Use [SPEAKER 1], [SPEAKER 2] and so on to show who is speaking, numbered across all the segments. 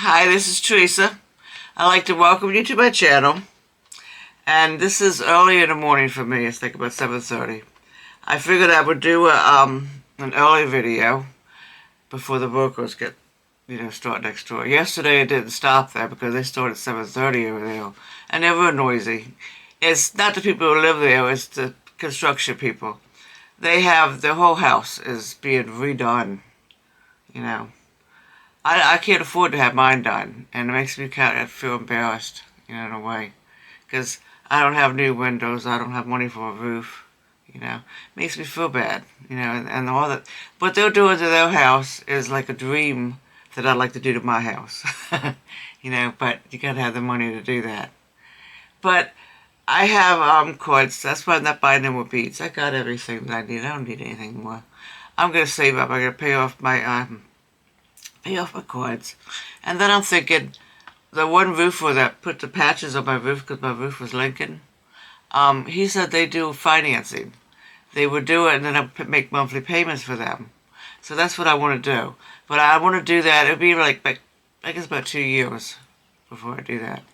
[SPEAKER 1] Hi, this is Teresa. I'd like to welcome you to my channel. And this is early in the morning for me. It's like about 7:30. I figured I would do an early video before the workers get, start next door. Yesterday it didn't stop there because they started at 7:30 over there. And they were noisy. It's not the people who live there, it's the construction people. Their whole house is being redone, you know. I can't afford to have mine done, and it makes me kind of feel embarrassed, in a way, because I don't have new windows, I don't have money for a roof, It makes me feel bad, and all that. What they're doing to their house is like a dream that I'd like to do to my house, but you gotta have the money to do that. But I have cords, that's why I'm not buying them with beads. I got everything that I need, I don't need anything more. I'm gonna save up, I'm gonna pay off my cords. And then I'm thinking, the one roofer that put the patches on my roof, because my roof was leaking, he said they do financing. They would do it and then I'd make monthly payments for them. So that's what I want to do. But I want to do that, it'll be like I guess about 2 years before I do that.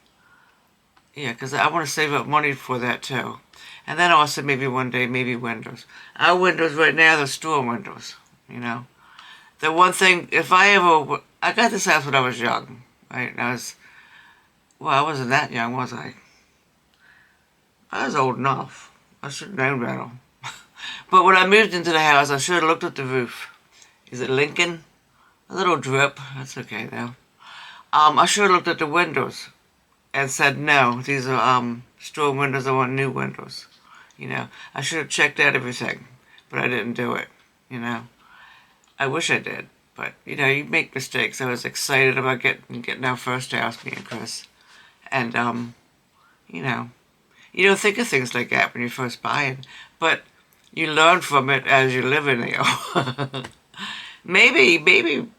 [SPEAKER 1] Yeah, because I want to save up money for that too. And then also maybe one day, maybe windows. Our windows right now, they're store windows, The one thing, I got this house when I was young, right? I wasn't that young, was I? I was old enough. I should have known better. But when I moved into the house, I should have looked at the roof. Is it Lincoln? A little drip. That's okay, though. I should have looked at the windows and said, no, these are store windows. I want new windows. I should have checked out everything, but I didn't do it, I wish I did, but you make mistakes. I was excited about getting our first house, me and Chris, and you don't think of things like that when you first buy it, but you learn from it as you live in it. maybe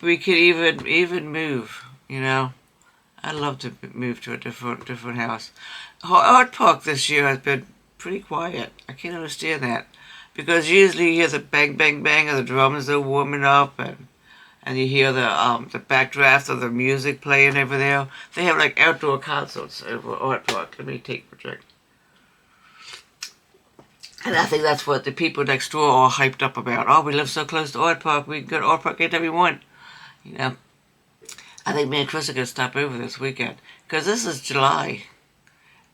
[SPEAKER 1] we could even move. I'd love to move to a different house. Art Park this year has been pretty quiet. I can't understand that. Because usually you hear the bang, bang, bang of the drums are warming up, and you hear the backdraft of the music playing over there. They have like outdoor concerts over Art Park. Let me take a drink. And I think that's what the people next door are hyped up about. Oh, we live so close to Art Park, we can go to Art Park anytime we want. I think me and Chris are going to stop over this weekend. Because this is July,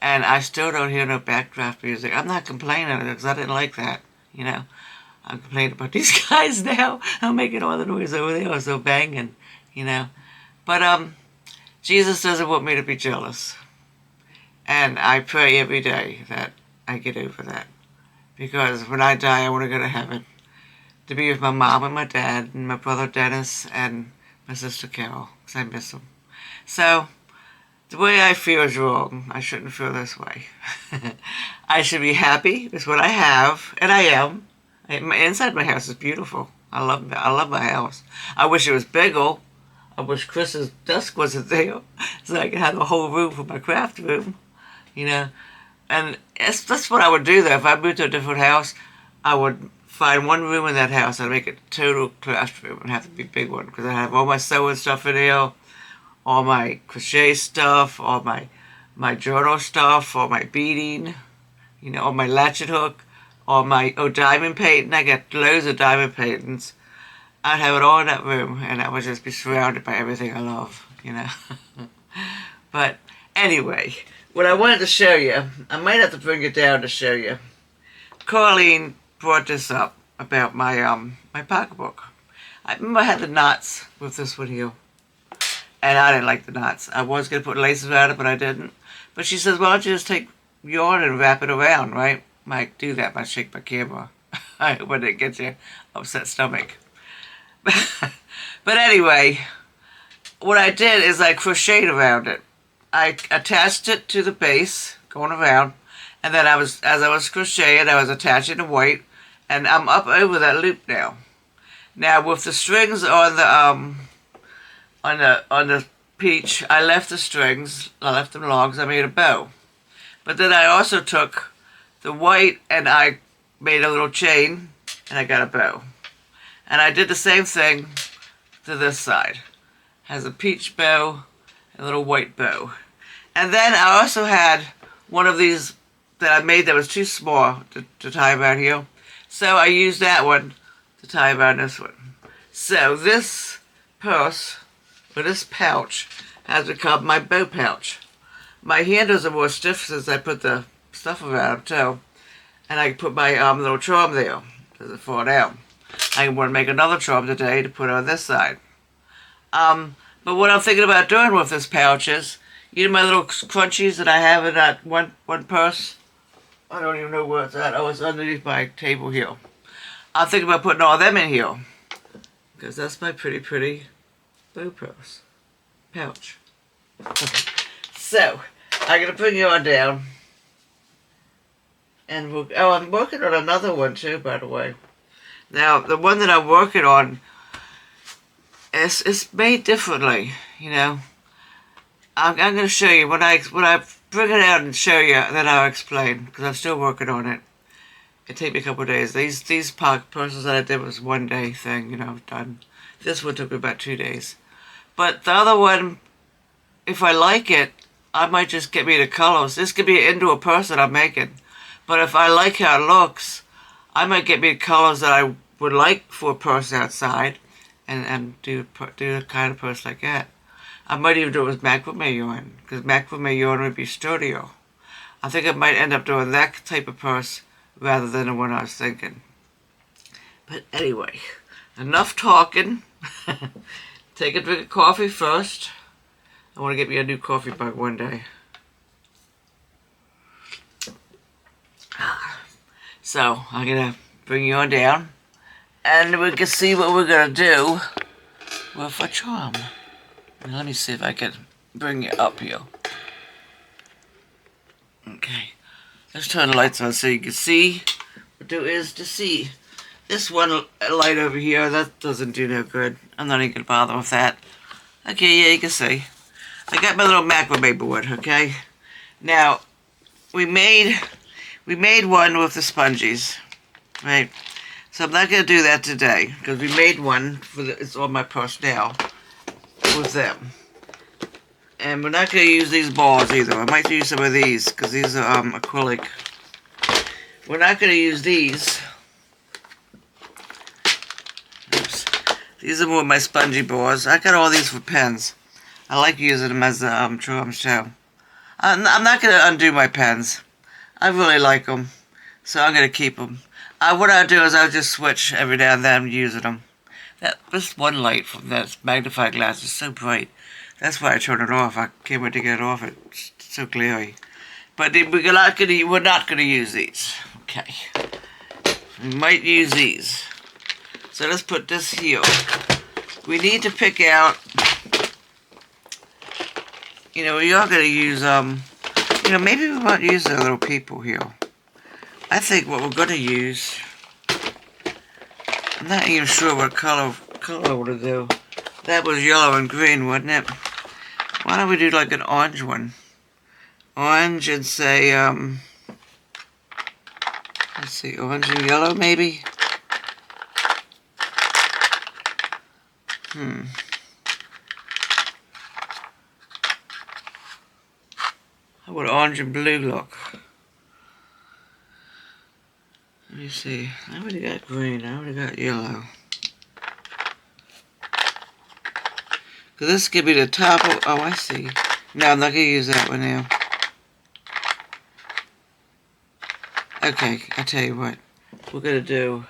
[SPEAKER 1] and I still don't hear no backdraft music. I'm not complaining because I didn't like that. I'm complaining about these guys now. I'm making all the noise over there, so banging, But, Jesus doesn't want me to be jealous. And I pray every day that I get over that. Because when I die, I want to go to heaven. To be with my mom and my dad and my brother Dennis and my sister Carol. Because I miss them. So, the way I feel is wrong. I shouldn't feel this way. I should be happy with what I have, and I am. Inside my house is beautiful. I love my house. I wish it was bigger. I wish Chris's desk wasn't there, so I could have a whole room for my craft room. And that's what I would do though. If I moved to a different house, I would find one room in that house and make it a total craft room. It'd have to be a big one because I have all my sewing stuff in there, all my crochet stuff, all my journal stuff, all my beading, all my latchet hook, all my diamond painting. I got loads of diamond paintings. I'd have it all in that room, and I would just be surrounded by everything I love, But anyway, what I wanted to show you, I might have to bring it down to show you. Carlene brought this up about my pocketbook. I remember I had the knots with this one here. And I didn't like the knots. I was going to put laces around it, but I didn't. But she says, why don't you just take yarn and wrap it around, right? Might do that, might shake my camera. When it gets you upset stomach. But anyway, what I did is I crocheted around it. I attached it to the base, going around. And then as I was crocheting, I was attaching the white. And I'm up over that loop now. Now, with the strings on the peach, I left the strings, I left them long, I made a bow. But then I also took the white and I made a little chain and I got a bow. And I did the same thing to this side. Has a peach bow a little white bow. And then I also had one of these that I made that was too small to tie around here. So I used that one to tie around this one. So this purse, or this pouch, has become my bow pouch. My handles are more stiff since I put the stuff around them too. And I can put my little charm there. Doesn't fall down. I want to make another charm today to put on this side. But what I'm thinking about doing with this pouch is, you know my little crunchies that I have in that one purse? I don't even know where it's at. Oh, it's underneath my table here. I'm thinking about putting all them in here. Because that's my pretty bow purse. Pouch. Okay. So, I'm going to put you on down. And we'll, oh, I'm working on another one too, by the way. Now, the one that I'm working on is made differently, you know. I'm going to show you when I bring it out and show you, then I'll explain because I'm still working on it. It take me a couple of days. These purses that I did was one day thing, you know, done. This one took me about 2 days. But the other one, if I like it, I might just get me the colors. This could be an indoor purse that I'm making. But if I like how it looks, I might get me the colors that I would like for a purse outside and do the kind of purse like that. I might even do it with macrame yarn, because macrame yarn would be sturdier. I think I might end up doing that type of purse rather than the one I was thinking. But anyway, enough talking. Take a drink of coffee first. I want to get me a new coffee mug one day. So, I'm going to bring you on down, and we can see what we're going to do with a charm. And let me see if I can bring you up here. Okay. Let's turn the lights on so you can see what there is to see. This one light over here, that doesn't do no good. I'm not even going to bother with that. Okay, yeah, you can see. I got my little macrame board, okay? Now, we made one with the sponges, right? So I'm not going to do that today, because we made one, it's on my purse now, with them. And we're not going to use these balls either. I might use some of these, because these are acrylic. We're not going to use these. Oops. These are more my spongy balls. I got all these for pens. I like using them as charms too. I'm not going to undo my pens. I really like them, so I'm going to keep them. What I'll do is I'll just switch every now and then using them. This one light from that magnifying glass is so bright. That's why I turn it off. I can't wait to get it off. It's so glary. But we're not going to use these. Okay. We might use these. So let's put this here. We need to pick out, you know, we are going to use, you know, maybe we won't use the little people here. I think what we're going to use, I'm not even sure what color I want to do. That was yellow and green, wasn't it? Why don't we do like an orange one? Orange and say, let's see, orange and yellow maybe? How would orange and blue look? Let me see. I already got green. I already got yellow. Because this could be the top of... Oh, I see. No, I'm not going to use that one now. Okay, I'll tell you what. We're going to do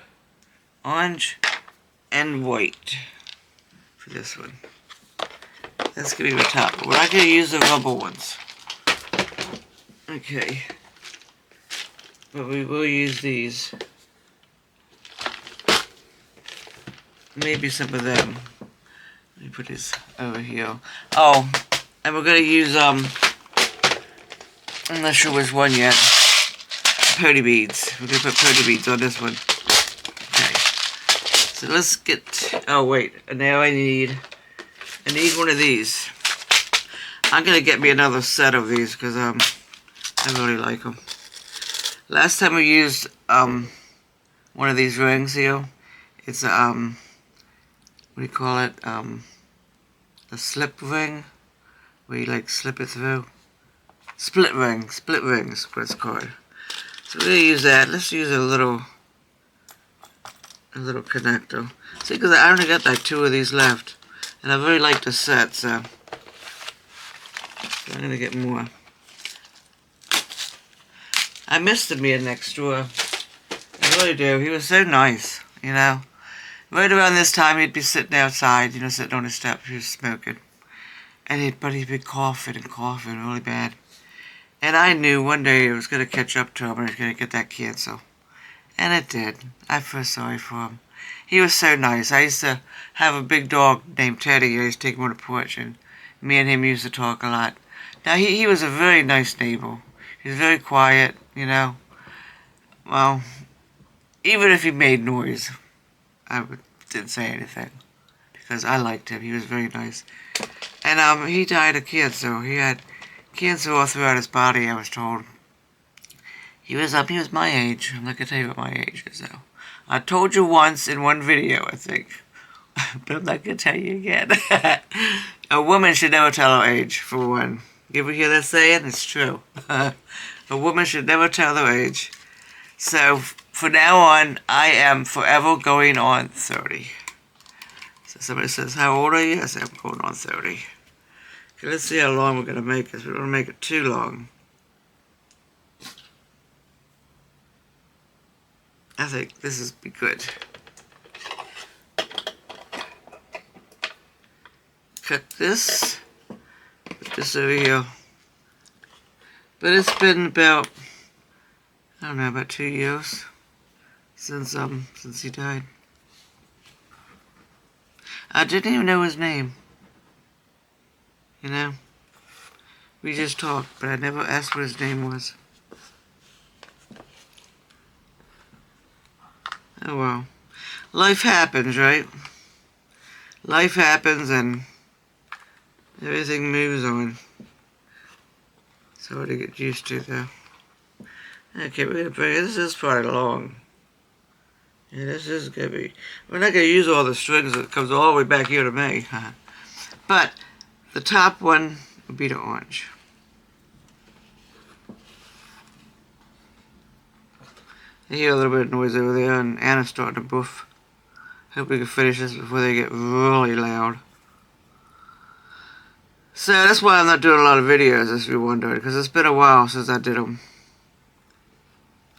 [SPEAKER 1] orange and white for this one. That's going to be the top. But we're not going to use the rubber ones. Okay. But we will use these. Maybe some of them. Let me put this over here. Oh, and we're going to use, I'm not sure which one yet. Pony beads. We're going to put pony beads on this one. Okay. So let's get, oh wait, and now I need one of these. I'm going to get me another set of these because, I really like them. Last time we used one of these rings here. It's what do you call it? A slip ring where you like slip it through. Split rings, what it's called. So we're gonna use that. Let's use a little connector. See, because I only got like 2 of these left, and I really like the set, so I'm gonna get more. I miss the man next door. I really do. He was so nice, you know. Right around this time, he'd be sitting outside, you know, sitting on the steps, he was smoking. And he'd be coughing really bad. And I knew one day it was going to catch up to him and he was going to get that cancer. And it did. I feel sorry for him. He was so nice. I used to have a big dog named Teddy. I used to take him on the porch, and me and him used to talk a lot. Now, he was a very nice neighbor. He was very quiet, you know. Well, even if he made noise, didn't say anything because I liked him. He was very nice. And he died of cancer. He had cancer all throughout his body, I was told. He was my age. I'm not going to tell you what my age is, though. I told you once in one video, I think. But I'm not going to tell you again. A woman should never tell her age, for one. You ever hear that saying? It's true. A woman should never tell her age. So, for now on, I am forever going on 30. So somebody says, how old are you? I say, I'm going on 30. Okay, let's see how long we're going to make this. We don't want to make it too long. I think this is be good. Cut this. Put this over here. But it's been about, I don't know, about 2 years since he died. I didn't even know his name. You know? We just talked, but I never asked what his name was. Oh well. Life happens, right? Life happens and everything moves on. It's hard to get used to, though. Okay, we're gonna bring this is probably long. Yeah, this is gonna be. We're not gonna use all the strings that comes all the way back here to me. But the top one will be the orange. I hear a little bit of noise over there, and Anna's starting to boof. Hope we can finish this before they get really loud. So that's why I'm not doing a lot of videos, as you wondered, because it's been a while since I did them.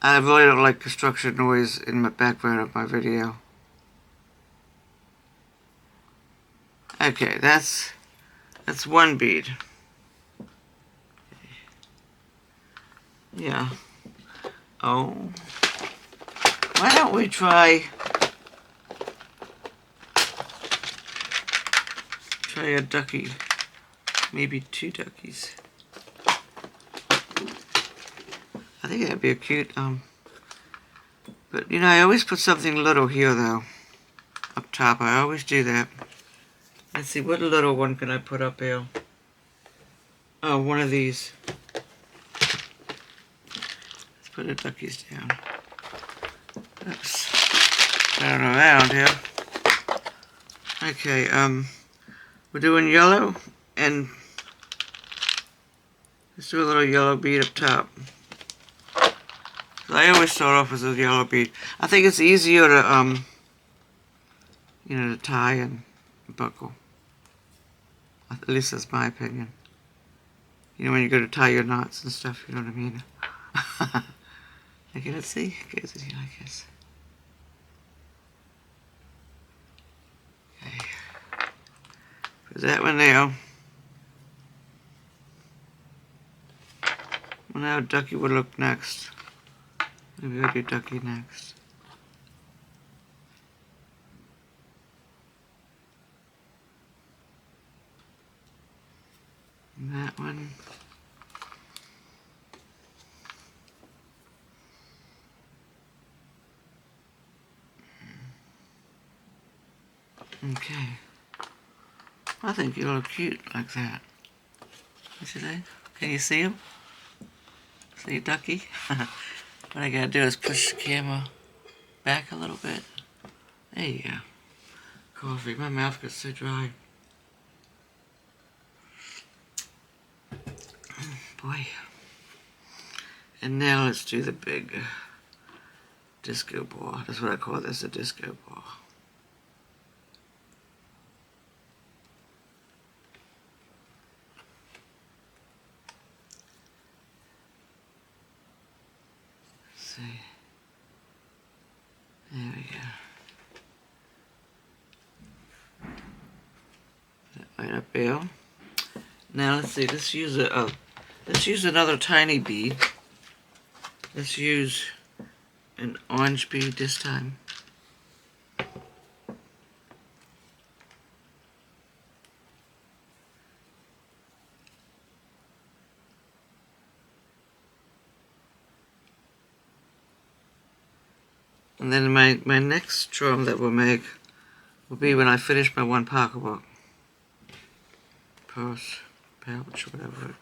[SPEAKER 1] I really don't like construction noise in my background of my video. Okay, that's one bead. Yeah. Oh. Why don't we try a ducky? Maybe 2 duckies. I think that'd be a cute, but you know, I always put something little here though. Up top, I always do that. Let's see, what little one can I put up here? Oh, one of these. Let's put the duckies down. Oops. Turn around here. Okay, we're doing yellow, and let's do a little yellow bead up top. I always start off with a yellow bead. I think it's easier to, you know, to tie and buckle. At least that's my opinion. You know, when you go to tie your knots and stuff, you know what I mean? Okay, let's see. It goes in here like this. Okay. Put that one there. Well, now ducky would look next. Maybe we'll do ducky next. And that one. Okay. I think you look cute like that. What you think? Can you see him? See ducky? What I gotta do is push the camera back a little bit. There you go. Coffee. My mouth gets so dry. boy. And now let's do the big disco ball. That's what I call this, a disco ball. Let's see. There we go. Right up there. Now let's see. Let's use another tiny bead. Let's use an orange bead this time. And then my next drum that we'll make will be when I finish my one pocketbook. Purse, pouch, whatever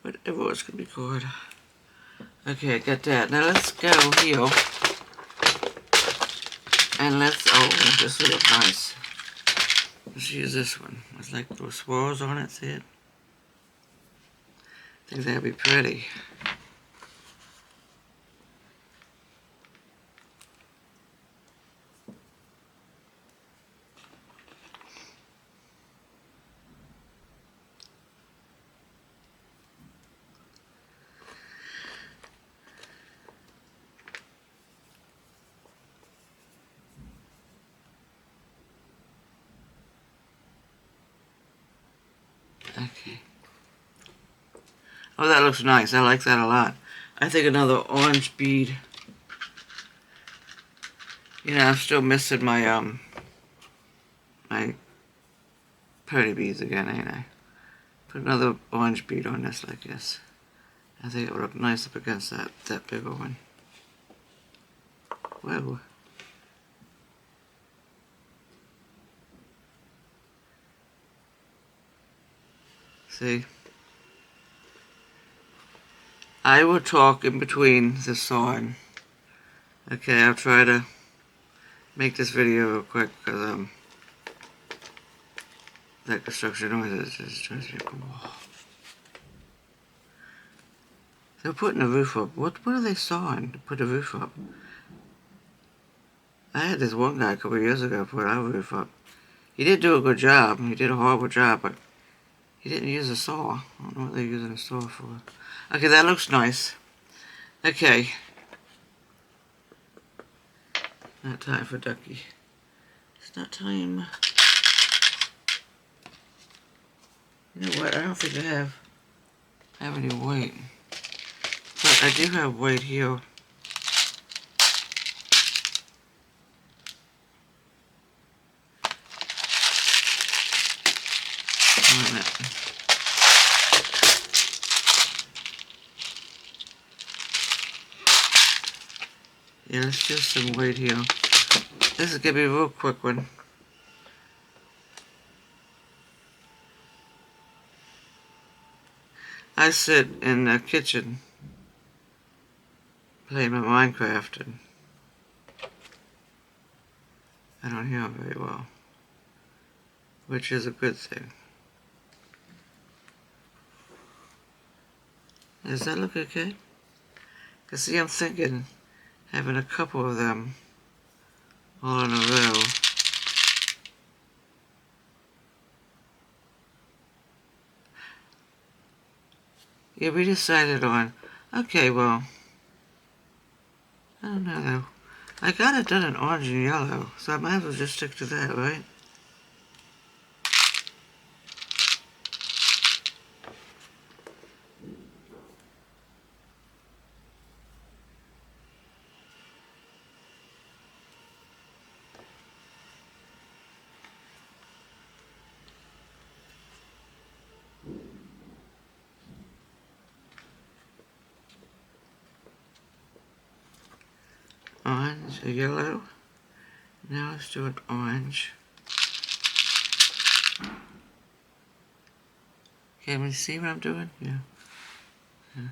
[SPEAKER 1] it's going to be called. Okay, I got that. Now let's go here. And this will look nice. Let's use this one. It's like little swirls on it, see it? I think that'd be pretty. Okay. Oh, that looks nice. I like that a lot. I think another orange bead. You know, I'm still missing my my pretty beads again, ain't I? Put another orange bead on this like this. I think it would look nice up against that bigger one. Whoa. See? I will talk in between the sawing. Okay, I'll try to make this video real quick because that construction noise is drives me cool. They're putting the roof up. What are they sawing to put the roof up? I had this one guy a couple of years ago put our roof up. He did do a good job. He did a horrible job, but he didn't use a saw. I don't know what they're using a saw for. Okay, that looks nice. Okay. Not time for Ducky. It's not time. You know what? I don't think I have any weight. But I do have weight here. Wait a minute. Yeah, let's do some weight here. This is gonna be a real quick one. I sit in the kitchen playing my Minecraft and I don't hear very well, which is a good thing. Does that look okay? Because see, I'm thinking having a couple of them all in a row. Yeah, we decided on, okay, well, I don't know though. I got it done in orange and yellow, so I might as well just stick to that, right? Orange, a yellow. Now let's do an orange. Can we see what I'm doing? Yeah.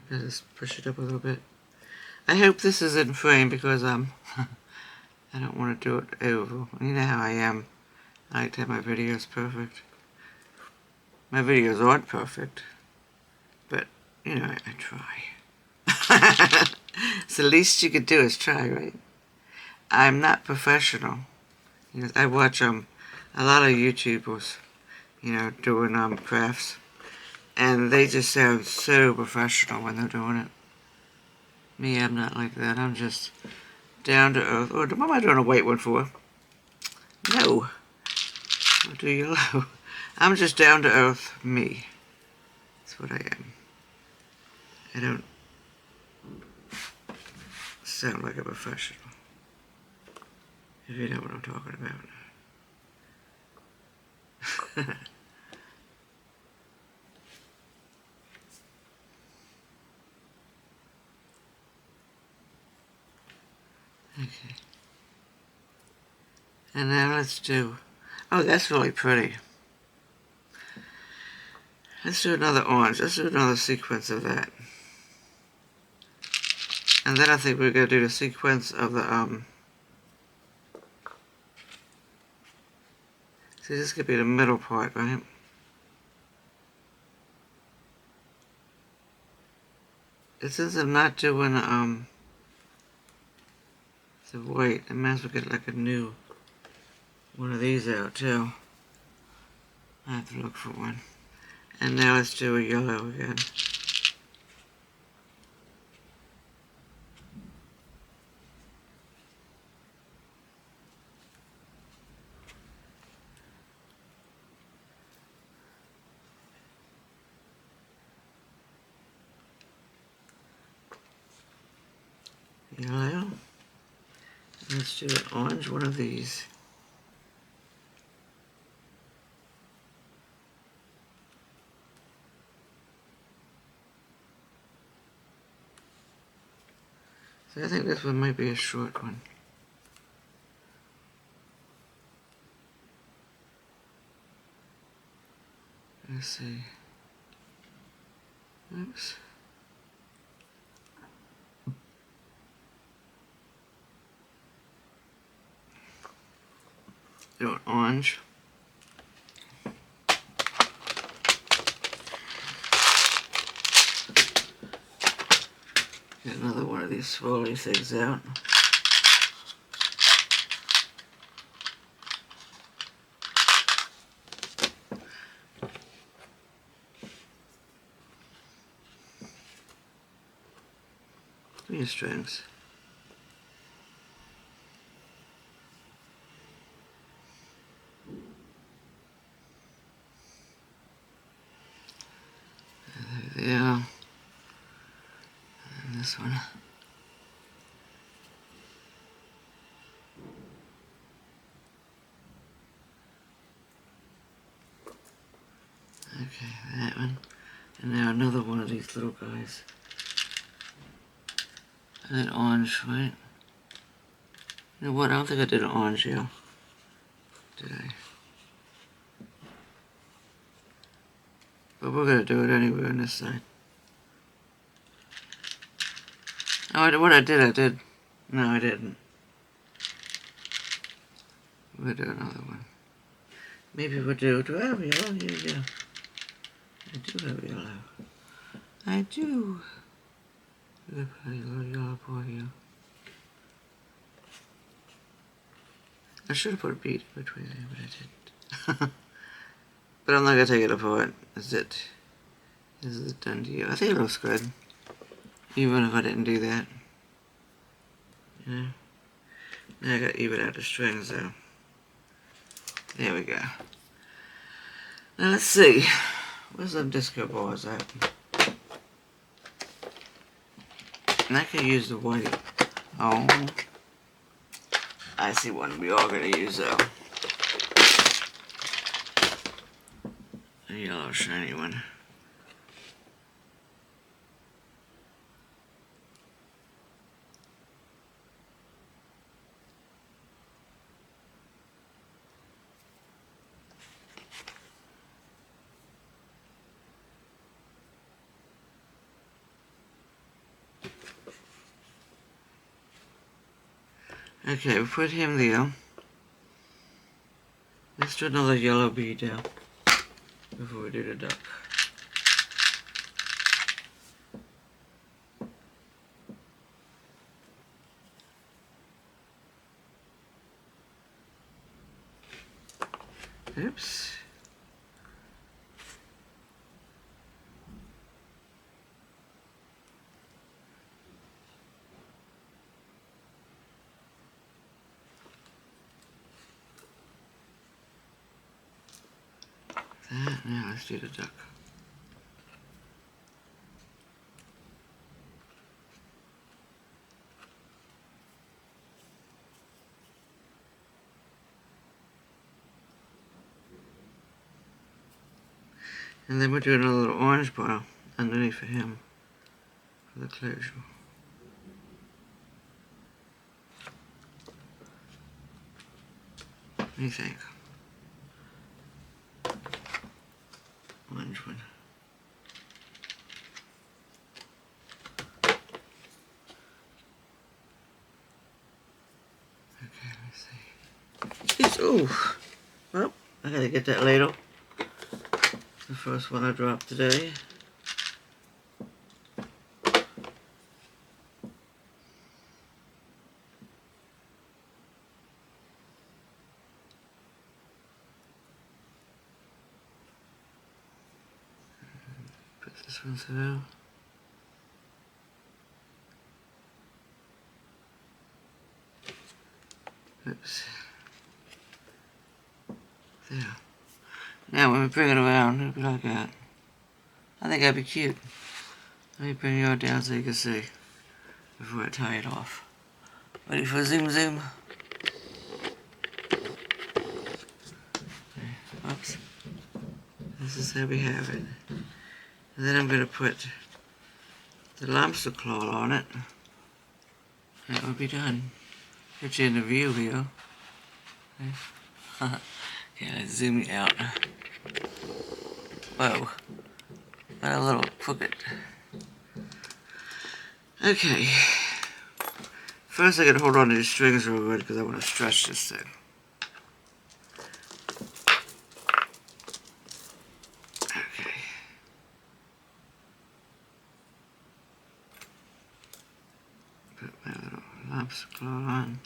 [SPEAKER 1] Gotta just push it up a little bit. I hope this is in frame because I don't want to do it over. You know how I am. I like to have my videos perfect. My videos aren't perfect, but you know, I try. So the least you could do is try, right? I'm not professional. You know, I watch a lot of YouTubers, you know, doing crafts, and they just sound so professional when they're doing it. Me, I'm not like that. I'm just down to earth. Or what am I doing a white one for? No. I'll do yellow. I'm just down to earth me. That's what I am. I don't sound like a professional. If you know what I'm talking about. Okay. And now let's do... Oh, that's really pretty. Let's do another orange. Let's do another sequence of that. And then I think we're going to do the sequence of the... See, this could be the middle part, right? Since I'm not doing the white, I might as well get like a new one of these out too. I have to look for one. And now let's do a yellow again. Yellow. Let's do an orange one of these. So I think this one might be a short one. Let's see. Oops. Do an orange. Get another one of these swirly things out. Three strings. Yeah. And this one. Okay, that one. And now another one of these little guys. And then orange, right? You know what? I don't think I did an orange yellow. Did I? But we're going to do it anyway on this side. Oh, what I did. No, I didn't. We'll do another one. Maybe we'll do I have yellow? Yeah. I do have yellow. I do. Look at a little yellow boy here. I should have put a bead between there, but I didn't. But I'm not going to take it apart. Is it done to you? I think it looks good. Even if I didn't do that. Yeah. Now I got to even out the strings though. There we go. Now let's see. Where's the disco balls at? And I can use the white. Oh. I see one we are going to use though. A yellow shiny one. Okay, we put him there. Let's do another yellow bead now before we do the duck. Oops. That, now let's do the duck. And then we're doing a little orange bar underneath for him, for the closure. What do you think? Orange one. Okay, let's see. Oh, well, I gotta get that ladle. The first one I dropped today. Put this one through. Oops. There. Now when we bring it around, it'll be like that. I think that'd be cute. Let me bring yours down so you can see before I tie it off. Ready for zoom zoom? Oops. This is how we have it. And then I'm going to put the lobster claw on it. That will be done. Get you in the view here. Okay, let's zoom you out. Whoa. Got a little crooked. Okay. First I gotta hold on to these strings real good because I want to stretch this thing. Okay. Put my little lobster claw on.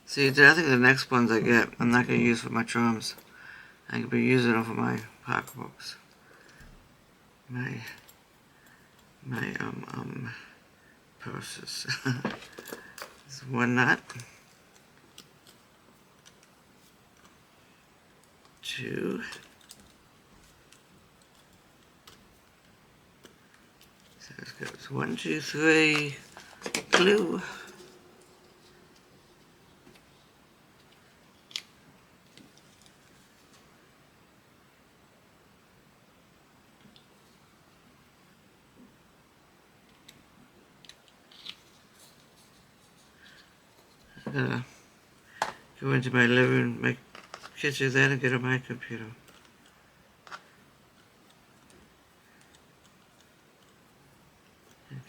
[SPEAKER 1] See, I think the next ones I get, I'm not going to use for my drums. I could be using them for my pocketbooks. My purses. There's one knot. Two. So this goes 1, 2, 3. Glue. I'm gonna go into my living room, my kitchen then, and get on my computer. Okay.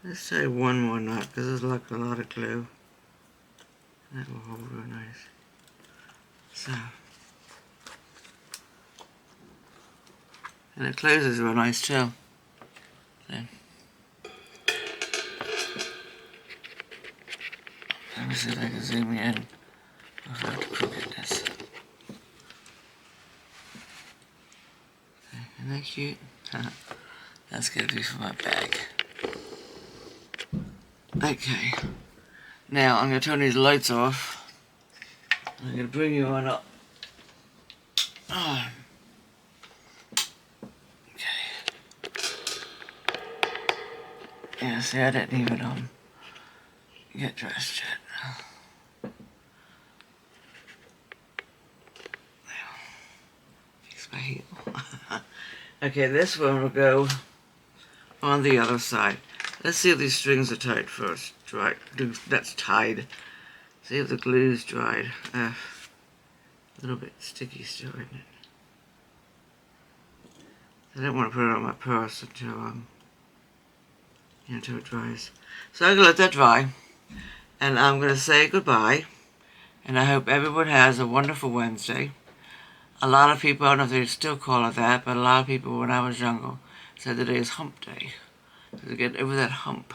[SPEAKER 1] Let's tie one more knot because there's like a lot of glue. That will hold real nice. So. And it closes real nice too. So. Let me see if I can zoom you in without the crookedness. Okay, isn't that cute? That's gonna be for my bag. Okay. Now I'm gonna turn these lights off. I'm gonna bring you on up. Okay. Yeah, see, I didn't even get dressed yet. Fix my heel. Okay, this one will go on the other side. Let's see if these strings are tight first. Dry. That's tied. See if the glue's dried. A little bit sticky still, isn't it? I don't want to put it on my purse until it dries. So I'm gonna let that dry, and I'm gonna say goodbye. And I hope everyone has a wonderful Wednesday. A lot of people, I don't know if they still call it that, but a lot of people when I was younger said today is hump day. To get over that hump.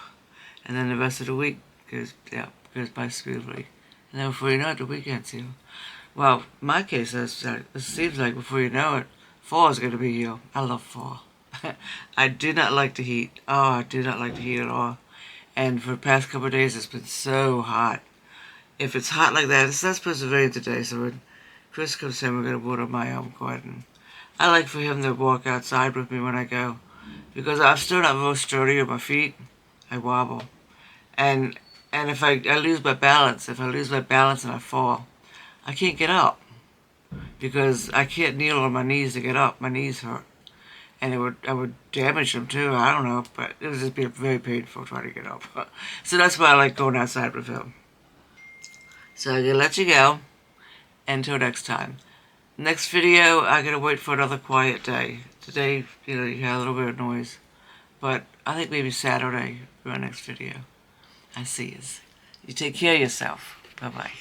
[SPEAKER 1] And then the rest of the week goes by smoothly. And then before you know it, the weekend's here. Well, in my case, it seems like before you know it, fall is going to be here. I love fall. I do not like the heat. Oh, I do not like the heat at all. And for the past couple of days, it's been so hot. If it's hot like that, it's not supposed to rain today, so when Chris comes in, we're going to water my garden. I like for him to walk outside with me when I go, because I'm still not real sturdy on my feet. I wobble. And if I lose my balance, if I lose my balance and I fall, I can't get up, because I can't kneel on my knees to get up. My knees hurt. And I would damage them too. I don't know, but it would just be very painful trying to get up. So that's why I like going outside with him. So I'm going to let you go. Until next time. Next video, I gotta wait for another quiet day. Today, you had a little bit of noise. But I think maybe Saturday for our next video. I see you. You take care of yourself. Bye-bye.